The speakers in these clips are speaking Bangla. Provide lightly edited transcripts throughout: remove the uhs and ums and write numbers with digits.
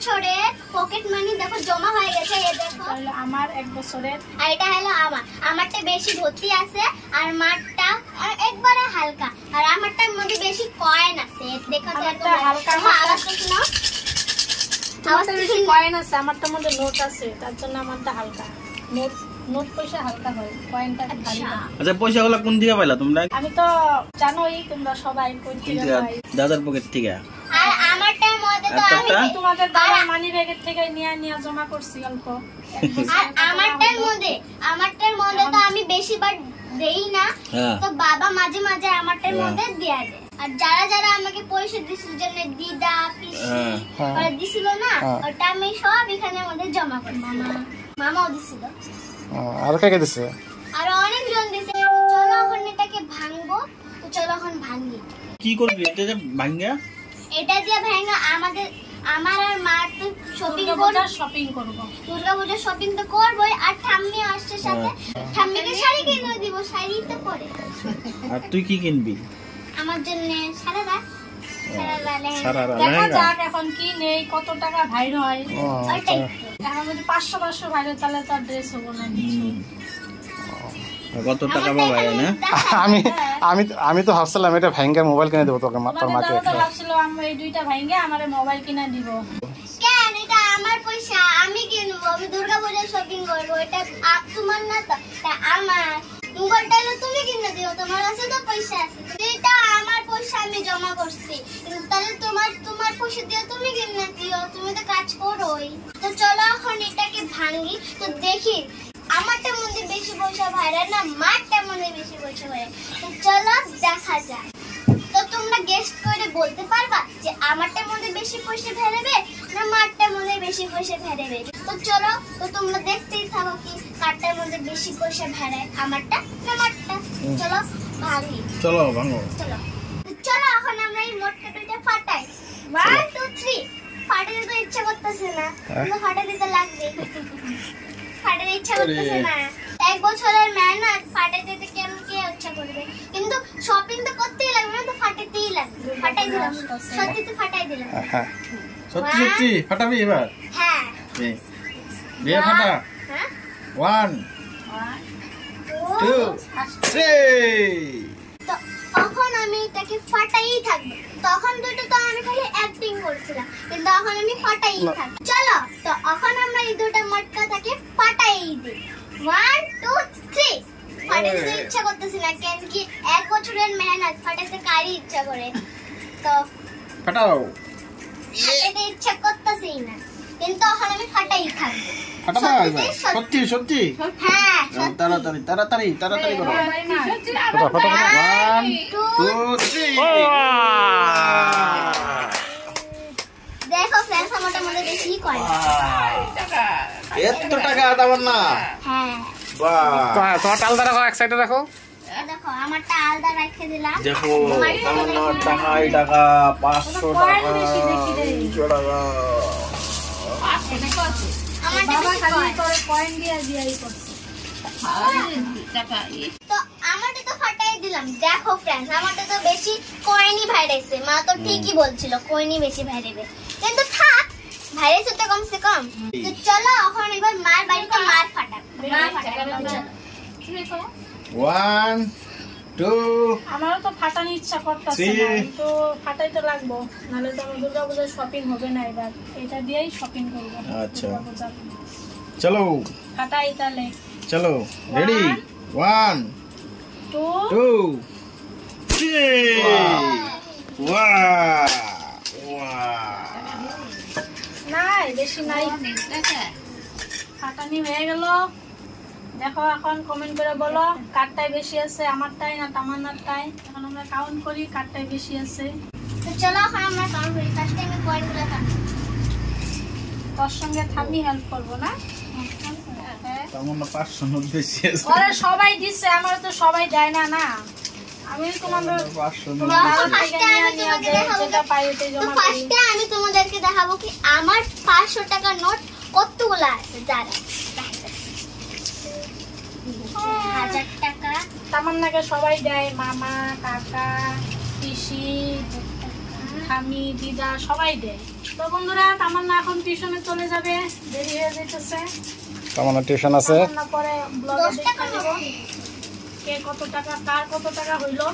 বছরের পকেট মানি দেখো জমা হয়ে গেছে। এই দেখো তাহলে আমার 1 বছরের, আর এটা হলো আমারটা বেশি ভর্তি আছে আর মারটা একবারে হালকা, আর আমারটার মধ্যে বেশি কয়েন আছে। দেখো তো আমারটা হালকা, আওয়াজটা শোনো। আমারটা বেশি কয়েন আছে, আমারটার মধ্যে নোট আছে, তার জন্য আমারটা হালকা। নোট পয়সা হালকা হয়, কয়েনটা ভারী হয়। আচ্ছা পয়সাগুলো কোন দিকে পাইলা তোমরা? আমি তো জানোই তোমরা সবাই কোন থেকে পাই, দাদার পকেট থেকে। আর আমারটার মধ্যে তো আমি তোমাদের দাদার মানি ব্যাগের থেকে নিয়ে জমা করছি অল্প। আর আমারটার মধ্যে তো আমি বেশিবার দেই না, তো বাবা মাঝে মাঝে আমারটার মধ্যে দিয়ে দেয়। আর যারা যারা আমাকে পয়সা দিছিল, যেন দিদা পিসি ওরা দিছিল না, ওটা আমি সব এখানের মধ্যে জমা করি। মামাও দিছিল। আর কে কে দিছে? আর অনেক জন দিছে। চলো এখন এটাকে ভাঙবো, তো চলো এখন ভাঙি। কি করবি এটা যে ভাঙা? এটা দিয়ে ভাঙা আমার আর মা তো শপিং করব। দুর্গাপূজার শপিং তো করবোই, আর ঠাম্মি আসছে সাথে। ঠাম্মিকে শাড়ি কিনে দিব, শাড়ি তো পরে। আর তুই কি কিনবি? আমার জন্য সারারা দেখা যাক এখন কি নেই, কত টাকা ভাইর হয়। ওইটাই এখন যদি 500 ভাইর তাহলে তো ড্রেস হবো না কিছু। কত টাকা পাবা না? আমি তো ভাবছিলাম এটা ভাঙ্গা মোবাইল কিনে দেবো তোকে, তোর মাকে। তো ভাবছিল আমরা এই দুইটা ভাঙ্গে আমারে মোবাইল কিনে দিব। কেন? এটা আমার পয়সা, আমি কিনবো। আমি দুর্গাপূজার শপিং করবো, এটা তোমার না তো, আমার। মোবাইলটা তুমি কিনে দিও, তোমার কাছে তো পয়সা আছে। এটা আমার পয়সা, আমি জমা করছি, তাহলে তোমার পয়সা দিয়ে তুমি কিনে দিও, তুমি তো কাজ করোই। তো চলো এখন এটাকে ভাঙি, তো দেখি আমারটার মধ্যে বেশি পয়সা ভাড়া না মারটার মধ্যে বেশি পয়সা ভাড়া। তো চলো দেখা যাক। তো তোমরা গেস্ট করে বলতে পারবা যে আমারটার মধ্যে বেশি পয়সা ভেড়াবে না মারটার মধ্যে বেশি পয়সা ভেড়াবে? তো চলো, তো তোমরা দেখতেই থাকো কি কারটার মধ্যে বেশি পয়সা ভেড়ায়, আমারটা না মারটা। চলো ভাঙি, চলো ভাঙো। চলো চলো এখন আমরা এই মোটটা দুইটা ফাটাই। 1 2 3। ফাটাতে তো ইচ্ছা করতেছে না, কিন্তু ফাটাতে দিতে লাগবে। ফাটাতে ইচ্ছা করতেছে না, 1 বছরের মেহনত ফাটাতে দিতে কেমন কে ইচ্ছা করবে? কিন্তু শপিং তো করতেই লাগবে না, তো ফাটাতেই লাগবে। ফাটাই দিলাম, সত্যি তো ফাটাই দিলাম। সত্যি সত্যি ফাটাবি এবার? হ্যাঁ দিয়ে ফাটা। হ্যাঁ 1 2 3। তো এখন আমি এটাকে ফাটাই থাকবো। তখন দুটো তো আমি খালি অ্যাক্টিং করছিলাম, কিন্তু এখন আমি ফাটাই থাকবো। চলো, তো এখন আমরা এই দুটো মটকাটাকে ফাটাই দিই। 1 2 3। ফাটাতে ইচ্ছা করতেছে না, কেন কি 1 বছরের মেহনত, ফাটাতে কারই ইচ্ছা করে? তো ফাটাও। ফাটাতে ইচ্ছা করতেছেই না, কিন্তু এখন আমি ফাটাই থাকবো। ফাটাবা এবার? সত্যি সত্যি? হ্যাঁ তাড়াতাড়ি তাড়াতাড়ি তাড়াতাড়ি করো। 1 2 3। দেখো ফ্রেন্ডস, আমাদের মধ্যে বেশি কয়। এত টাকা দাও না? হ্যাঁ তোমার আলাদা রাখো, এক সাইডে রাখো। দেখো আমারটা আলাদা রেখে দিলাম। দেখো আমার টাকা, এই টাকা 500 টাকা, 300 টাকা। আমারটা কয়েন দিয়াই করছে। তো আমারটা তো ফাটাই দিলাম। দেখো ফ্রেন্ডস, আমারটা তো বেশি কয়েনই ভাইরাইছে। মা তো ঠিকই বলছিল কয়েনই বেশি ভাইরাবে, কিন্তু থাক, ভাইরাইছে তো কমসে কম। তো চলো এখন এবার মার বাড়িতে মার ফাটাবো। 1 2। আমারও তো ফাটানোর ইচ্ছা করতেছে না, তো ফাটাই তো লাগবো, নাহলে তো আমার দুর্গাপূজার শপিং হবে না। এবার এটা দিয়েই শপিং করবো। আচ্ছা চলো ফাটাই তাহলে। চলো রেডি। 1 2 2 3। ওয়াও নাই বেশি নাই, ফাটানি হয়ে গেল। দেখো এখন কমেন্ট করে বলো কারটাই বেশি আছে, আমারটাই না তামান্নারটাই। এখন আমরা কাউন্ট করি কারটাই বেশি আছে। তো চলো এখন আমরা কাউন্ট করি। ফার্স্ট টাইমে কয়েনগুলো কাটবো। তোর সঙ্গে থামি হেল্প করবো না? তামান্না 500 নোট বেশি আছে। ওরা সবাই দিচ্ছে, আমার তো সবাই দেয় না। না আমি তোমাদের 500 নোট। ফার্স্টে আমি তোমাদেরকে দেখাবো কি আমার 500 টাকার নোট কতগুলো আছে। যারা 1000 টাকা তামান্নাকে সবাই দেয়, মামা, কাকা, পিসি, ঠামি, দিদা সবাই দেয়। তো বন্ধুরা তামান্না এখন টিউশনে চলে যাবে, দেরি হয়ে যাইতেছে। তামান্না টিউশন আছে, তামান্না পরে ব্লগে দেখা দেব কে কত টাকা কার কত টাকা হইলো।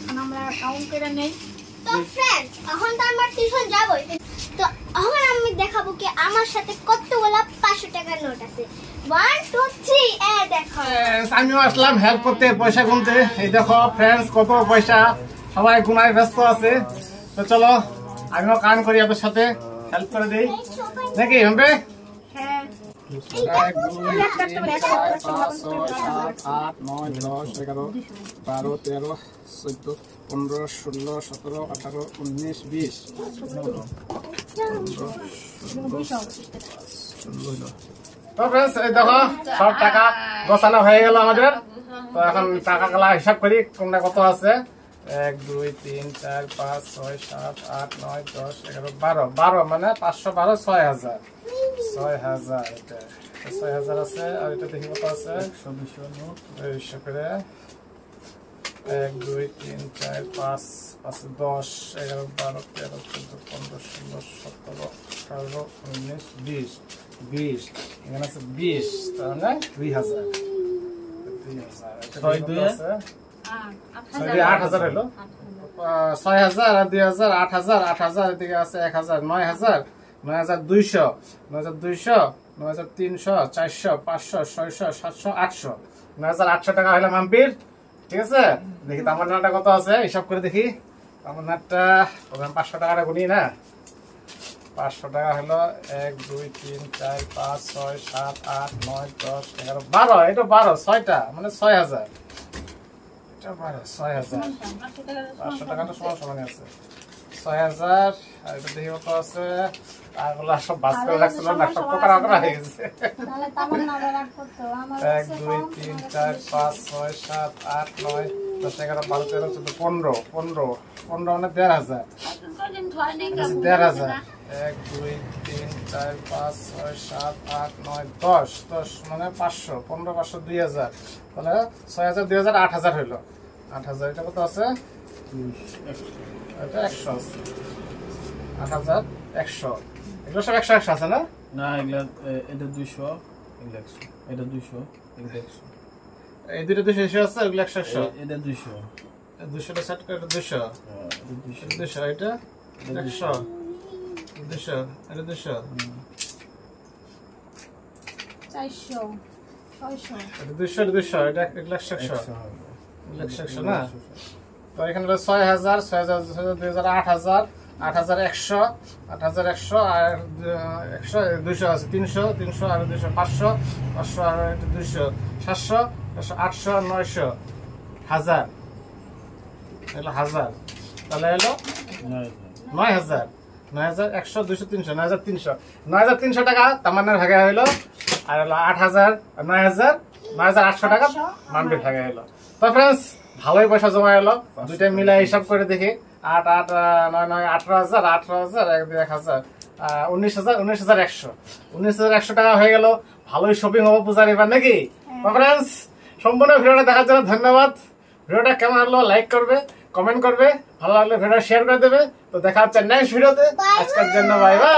এখন আমরা কাউন্ট করে নেই। তো फ्रेंड्स এখন তো আমরা টিউশন যাবই, তো এখন আমি দেখাবো কি আমার সাথে কতগুলা 500 টাকার নোট আছে। 1 2 3 দেখো আমিও আসলাম হেল্প করতে, পয়সা গুনতে। এই দেখো ফ্রেন্ডস কত পয়সা, সবাই গুনায় ব্যস্ত আছে। তো চলো আমিও কাম করি, আপনার সাথে হেল্প করে দিই নাকি হবে। হ্যাঁ 1 2 3 4 5 6 7 8 9 10 11 12 13 14 15 16 17 18 19 20 তো फ्रेंड्स এই দেখো সব টাকা গোছানো হয়ে গেল আমাদের। তো এখন টাকা গুলা হিসাব করি কোনটা কত আছে। 1 2 3 4 5 6 7 8 9 10 11 12 12 মানে 512 6000 6000 এটা 6000 আছে। আর এটা দেখি কত আছে 100 নোট 200 করে 1 2 3 4 5 5 10 11 12 13 14 15 16 17 18 19 20 20 এখানে আছে 20 তার মানে 2000 8000 হলো 6000 আর 2000 8000 8000 এদিকে আছে 1000 9000 9200 9200 9300 400 500 600 700 800 9800 টাকা হলো মাম্পির। ঠিক আছে, দেখি তামান্নাটা কত আছে হিসাব করে দেখি। তামান্নাটা 500 টাকাটা গুনি না। 500 টাকা হলো 1 2 3 4 5 6 7 8 9 10 11 12 এটা 12 6টা মানে 6000 এটা 12 6000 500 টাকাটা সমান সমান আছে 6000 আর এটা দেখি কত আছে। আগলা সব বাস করে রাখছিল না, সব প্রকার আগ্রহ হয়ে গেছে। তাহলে তামান্না আবার রাখ করতে 1 2 3 4 5 6 7 8 9 10 11 12 13 14 15 15 15 মানে 1,500 1,500 1 2 3 4 5 6 7 8 9 10 10 মানে 500 15 500 2000 তাহলে 6000 2000 8000 হলো 8000 এটা কত আছে এটা 100 আছে 8000 100 এগুলো সব 100 100 আছে না। না এগুলা এটা 200 এগুলা 100 এটা 200 এগুলা 100 এই দুটো 200 আছে এগুলো 100 100 এটা 200 200টা সেট করে 200 200 এটা 100 200 এটা 200 400 600 এটা 200 200 এটা 100 100 না। তো এখানে 6000 6000 2000 8000 8100 8100 আর 100 200 আছে 300 300 আর 200 500 500 আর 200 700 800 900 1000 এলো 1000 তাহলে এলো 9000 9100 200 300 9300 টাকা তামান্নার ভাগে হইলো। আর হলো 8000 9000 9800 টাকা মানবির ভাগে হইলো। তো फ्रेंड्स ভালোই পয়সা জমা এলো, দুইটা মিলাই হিসাব করে দেখি 8 8 9 9 18000 18000 1 2 1000 19000 19100 19100 টাকা হয়ে গেল। ভালোই শপিং হবে পূজার এবার নাকি। তো फ्रेंड्स সম্পূর্ণ ভিডিওটা দেখার জন্য ধন্যবাদ। ভিডিওটা কেমন হলো লাইক করবে, কমেন্ট করবে, ভালো লাগলে ভিডিও শেয়ার করে দেবে। তো দেখা হচ্ছে নেক্সট ভিডিওতে। আজকের জন্য বাই বাই।